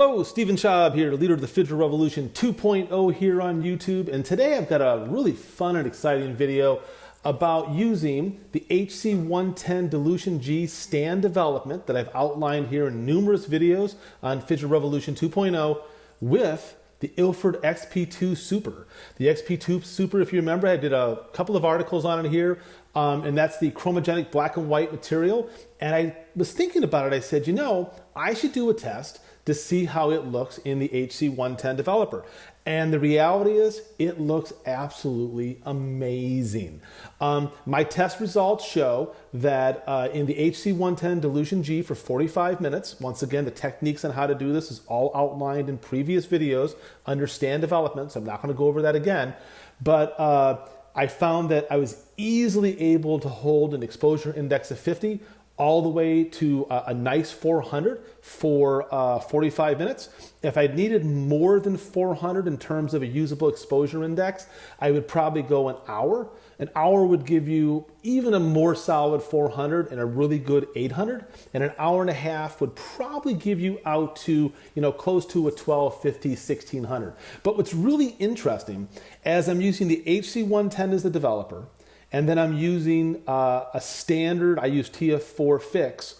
Hello, Stephen Schaub here, leader of the Fidget Revolution 2.0 here on YouTube. And today I've got a really fun and exciting video about using the HC110 Dilution G stand development that I've outlined here in numerous videos on Fidget Revolution 2.0 with the Ilford XP2 Super. The XP2 Super, if you remember, I did a couple of articles on it here, and that's the chromogenic black and white material. And I was thinking about it, I said, you know, I should do a test to see how it looks in the HC110 developer. And the reality is, it looks absolutely amazing. My test results show that in the HC110 Dilution G for 45 minutes, once again, the techniques on how to do this is all outlined in previous videos under stand development, so I'm not gonna go over that again. But I found that I was easily able to hold an exposure index of 50 all the way to a nice 400 for 45 minutes. If I needed more than 400 in terms of a usable exposure index, I would probably go an hour. An hour would give you even a more solid 400 and a really good 800. And an hour and a half would probably give you out to, you know, close to a 1250, 1600. But what's really interesting, as I'm using the HC110 as the developer, and then I'm using a standard, I use TF4 fix,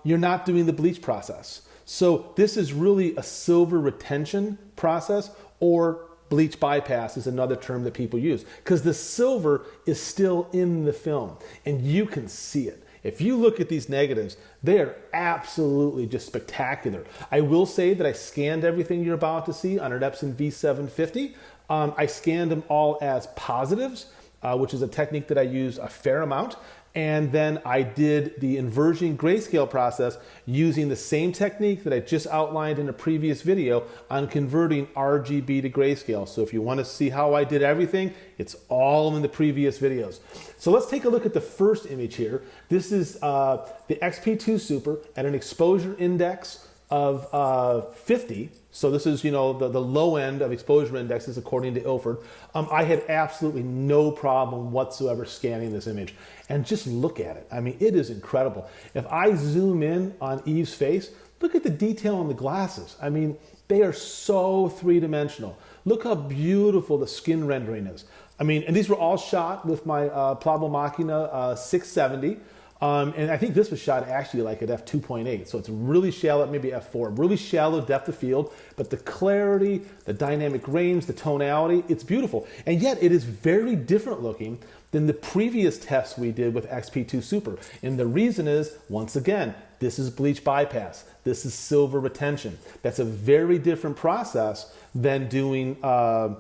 you're not doing the bleach process. So this is really a silver retention process, or bleach bypass is another term that people use, because the silver is still in the film and you can see it. If you look at these negatives, they are absolutely just spectacular. I will say that I scanned everything you're about to see on an Epson V750. I scanned them all as positives, which is a technique that I use a fair amount. And then I did the inversion grayscale process using the same technique that I just outlined in a previous video on converting RGB to grayscale. So if you want to see how I did everything, it's all in the previous videos. So let's take a look at the first image here. This is the XP2 Super at an exposure index of 50. So this is, you know, the low end of exposure indexes according to Ilford. I had absolutely no problem whatsoever scanning this image. And just look at it. I mean, it is incredible. If I zoom in on Eve's face, look at the detail on the glasses. I mean, they are so three-dimensional. Look how beautiful the skin rendering is. I mean, and these were all shot with my Plasma Machina 670. And I think this was shot actually like at f2.8, so it's really shallow, maybe f4, really shallow depth of field, but the clarity, the dynamic range, the tonality, it's beautiful. And yet it is very different looking than the previous tests we did with XP2 Super. And the reason is, once again, this is bleach bypass. This is silver retention. That's a very different process than doing the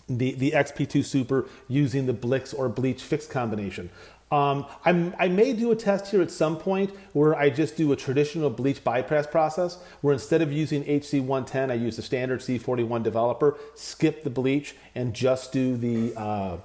XP2 Super using the Blix or bleach fix combination. I may do a test here at some point where I just do a traditional bleach bypass process, where instead of using HC110, I use the standard C41 developer, skip the bleach, and just do the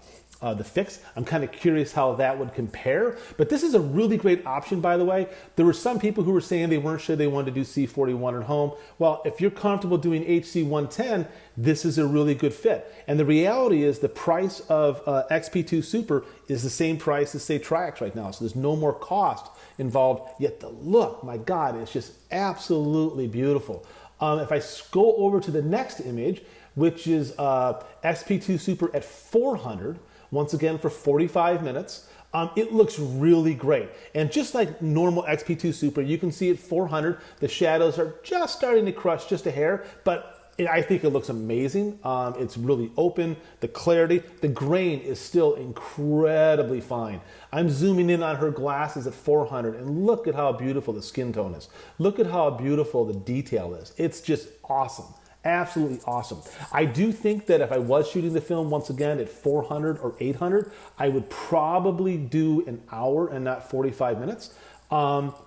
fix. I'm kind of curious how that would compare, but this is a really great option, by the way. There were some people who were saying they weren't sure they wanted to do C41 at home. Well, if you're comfortable doing HC110, this is a really good fit. And the reality is the price of XP2 Super is the same price as, say, Triax right now, so there's no more cost involved, yet the look, my God, it's just absolutely beautiful. If I go over to the next image, which is XP2 Super at 400, once again for 45 minutes, it looks really great. And just like normal XP2 Super, you can see at 400, the shadows are just starting to crush just a hair, but I think it looks amazing. It's really open, the clarity, the grain is still incredibly fine. I'm zooming in on her glasses at 400, and look at how beautiful the skin tone is. Look at how beautiful the detail is. It's just awesome. Absolutely awesome. I do think that if I was shooting the film once again at 400 or 800, I would probably do an hour and not 45 minutes,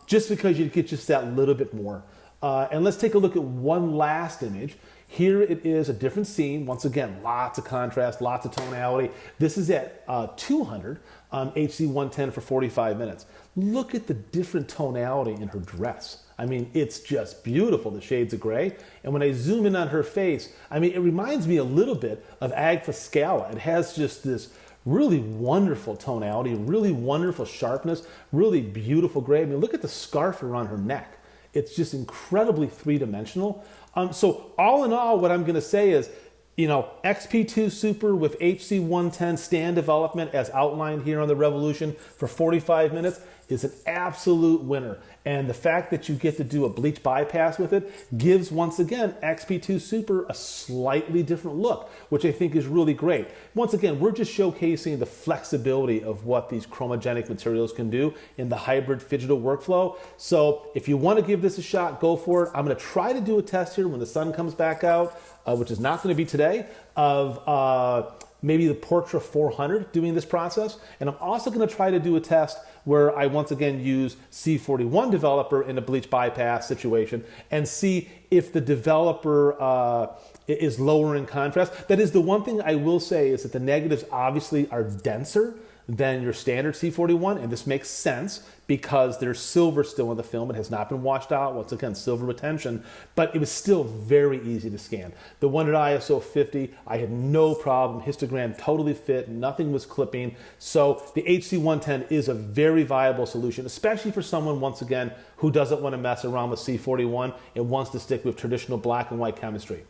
just because you'd get just that little bit more. And let's take a look at one last image. Here it is, a different scene. Once again, lots of contrast, lots of tonality. This is at 200 HC110 for 45 minutes. Look at the different tonality in her dress. I mean, it's just beautiful, the shades of gray. And when I zoom in on her face, I mean, it reminds me a little bit of Agfa Scala. It has just this really wonderful tonality, really wonderful sharpness, really beautiful gray. I mean, look at the scarf around her neck. It's just incredibly three-dimensional. So all in all, what I'm going to say is, XP2 Super with HC110 stand development as outlined here on the Revolution for 45 minutes is an absolute winner. And the fact that you get to do a bleach bypass with it gives, once again, XP2 Super a slightly different look, which I think is really great. Once again, we're just showcasing the flexibility of what these chromogenic materials can do in the hybrid digital workflow. So if you want to give this a shot, go for it. I'm going to try to do a test here when the sun comes back out, which is not going to be today, of maybe the Portra 400 doing this process. And I'm also going to try to do a test where I once again use C41 developer in a bleach bypass situation and see if the developer is lower in contrast. That is, the one thing I will say is that the negatives obviously are denser than your standard C41, and this makes sense because there's silver still in the film. It has not been washed out. Once again, silver retention, but it was still very easy to scan. The one at ISO 50, I had no problem. Histogram totally fit. Nothing was clipping. So the HC110 is a very viable solution, especially for someone, once again, who doesn't want to mess around with C41 and wants to stick with traditional black and white chemistry.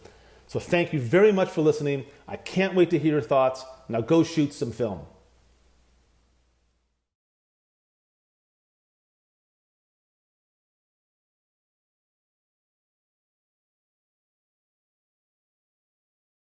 So thank you very much for listening. I can't wait to hear your thoughts. Now go shoot some film.